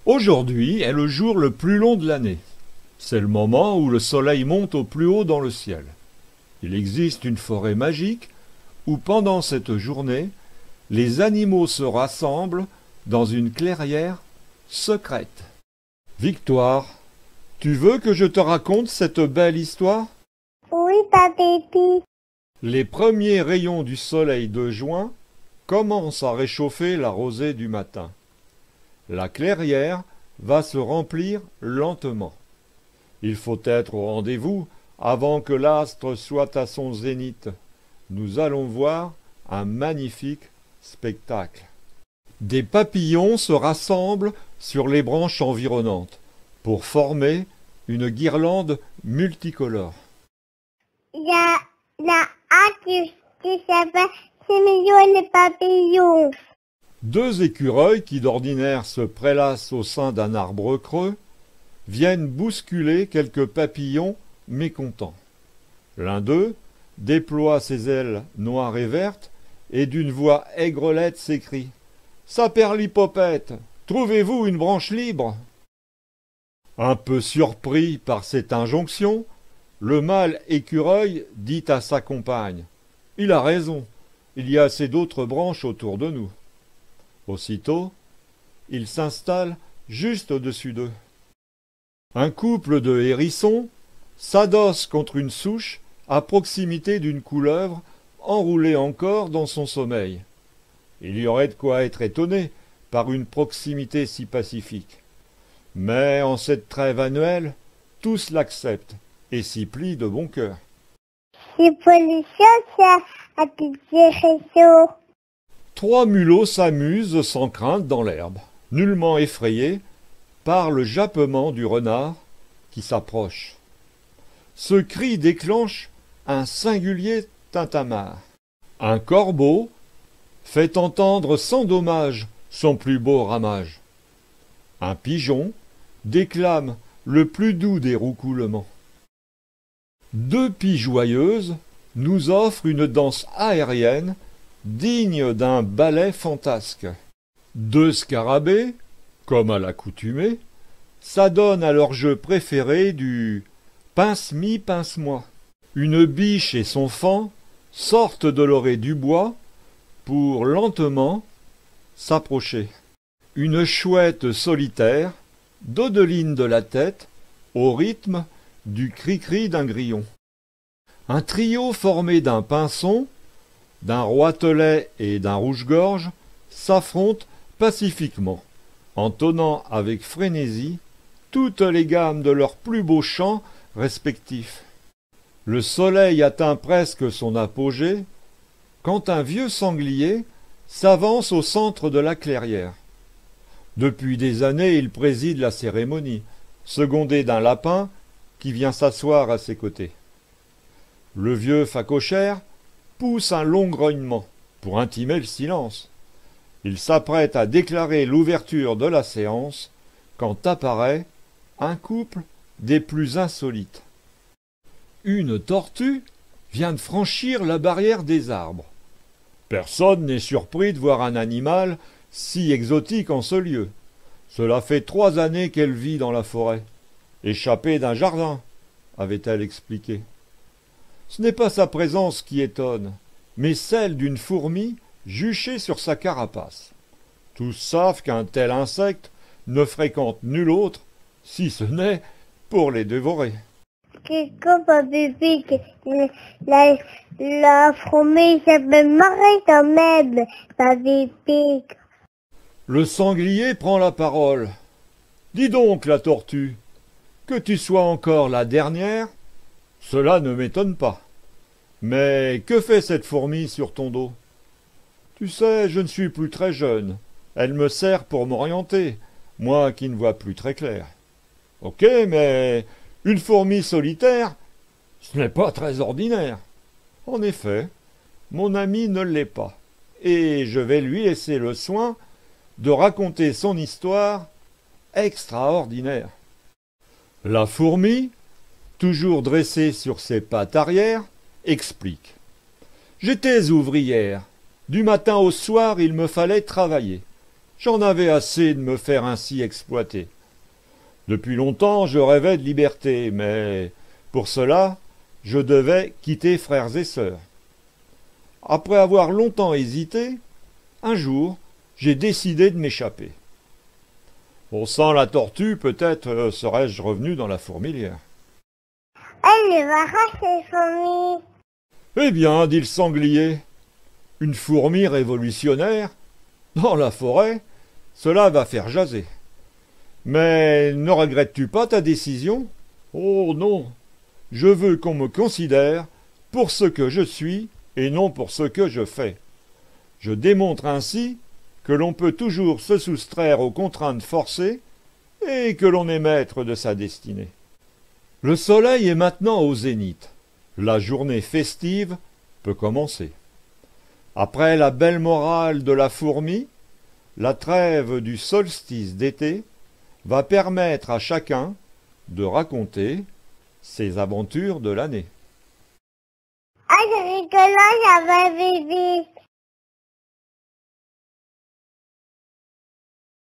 Aujourd'hui est le jour le plus long de l'année. C'est le moment où le soleil monte au plus haut dans le ciel. Il existe une forêt magique où pendant cette journée, les animaux se rassemblent dans une clairière secrète. Victoire, tu veux que je te raconte cette belle histoire? Oui, Papépi. Les premiers rayons du soleil de juin commencent à réchauffer la rosée du matin. La clairière va se remplir lentement. Il faut être au rendez-vous avant que l'astre soit à son zénith. Nous allons voir un magnifique spectacle. Des papillons se rassemblent sur les branches environnantes pour former une guirlande multicolore. Il y a un qui s'appelle 6 millions de papillons. Deux écureuils qui d'ordinaire se prélassent au sein d'un arbre creux viennent bousculer quelques papillons mécontents. L'un d'eux déploie ses ailes noires et vertes et d'une voix aigrelette s'écrie « Saperlipopette, trouvez-vous une branche libre ?» Un peu surpris par cette injonction, le mâle écureuil dit à sa compagne « Il a raison, il y a assez d'autres branches autour de nous. » Aussitôt, il s'installe juste au-dessus d'eux. Un couple de hérissons s'adosse contre une souche à proximité d'une couleuvre enroulée encore dans son sommeil. Il y aurait de quoi être étonné par une proximité si pacifique. Mais en cette trêve annuelle, tous l'acceptent et s'y plient de bon cœur. C'est pour les choses à petits hérissons. Trois mulots s'amusent sans crainte dans l'herbe, nullement effrayés par le jappement du renard qui s'approche. Ce cri déclenche un singulier tintamarre. Un corbeau fait entendre sans dommage son plus beau ramage. Un pigeon déclame le plus doux des roucoulements. Deux pies joyeuses nous offrent une danse aérienne digne d'un ballet fantasque. Deux scarabées, comme à l'accoutumée, s'adonnent à leur jeu préféré du « pince-mi, pince-moi ». Une biche et son faon sortent de l'orée du bois pour lentement s'approcher. Une chouette solitaire dodeline de la tête au rythme du cri-cri d'un grillon. Un trio formé d'un pinson, d'un roitelet et d'un rouge-gorge s'affrontent pacifiquement, entonnant avec frénésie toutes les gammes de leurs plus beaux chants respectifs. Le soleil atteint presque son apogée quand un vieux sanglier s'avance au centre de la clairière. Depuis des années, il préside la cérémonie, secondé d'un lapin qui vient s'asseoir à ses côtés. Le vieux phacochère pousse un long grognement pour intimer le silence. Il s'apprête à déclarer l'ouverture de la séance quand apparaît un couple des plus insolites. Une tortue vient de franchir la barrière des arbres. Personne n'est surpris de voir un animal si exotique en ce lieu. Cela fait 3 années qu'elle vit dans la forêt, échappée d'un jardin, avait-elle expliqué. Ce n'est pas sa présence qui étonne, mais celle d'une fourmi juchée sur sa carapace. Tous savent qu'un tel insecte ne fréquente nul autre, si ce n'est pour les dévorer. Qu'est-ce Papépi, la fourmi s'appelle Marie quand même, Papépi. Le sanglier prend la parole. Dis donc, la tortue, que tu sois encore la dernière, cela ne m'étonne pas. Mais que fait cette fourmi sur ton dos? Tu sais, je ne suis plus très jeune. Elle me sert pour m'orienter, moi qui ne vois plus très clair. Ok, mais une fourmi solitaire, ce n'est pas très ordinaire. En effet, mon ami ne l'est pas, et je vais lui laisser le soin de raconter son histoire extraordinaire. La fourmi, toujours dressée sur ses pattes arrière, explique. J'étais ouvrière. Du matin au soir, il me fallait travailler. J'en avais assez de me faire ainsi exploiter. Depuis longtemps, je rêvais de liberté, mais pour cela, je devais quitter frères et sœurs. Après avoir longtemps hésité, un jour, j'ai décidé de m'échapper. Bon, sans la tortue, peut-être serais-je revenu dans la fourmilière. Elle va racheter fourmi. Eh bien, dit le sanglier, une fourmi révolutionnaire, dans la forêt, cela va faire jaser. Mais ne regrettes-tu pas ta décision? Oh non, je veux qu'on me considère pour ce que je suis et non pour ce que je fais. Je démontre ainsi que l'on peut toujours se soustraire aux contraintes forcées et que l'on est maître de sa destinée. Le soleil est maintenant au zénith. La journée festive peut commencer. Après la belle morale de la fourmi, la trêve du solstice d'été va permettre à chacun de raconter ses aventures de l'année. Ah, je rigole, j'avais bébé.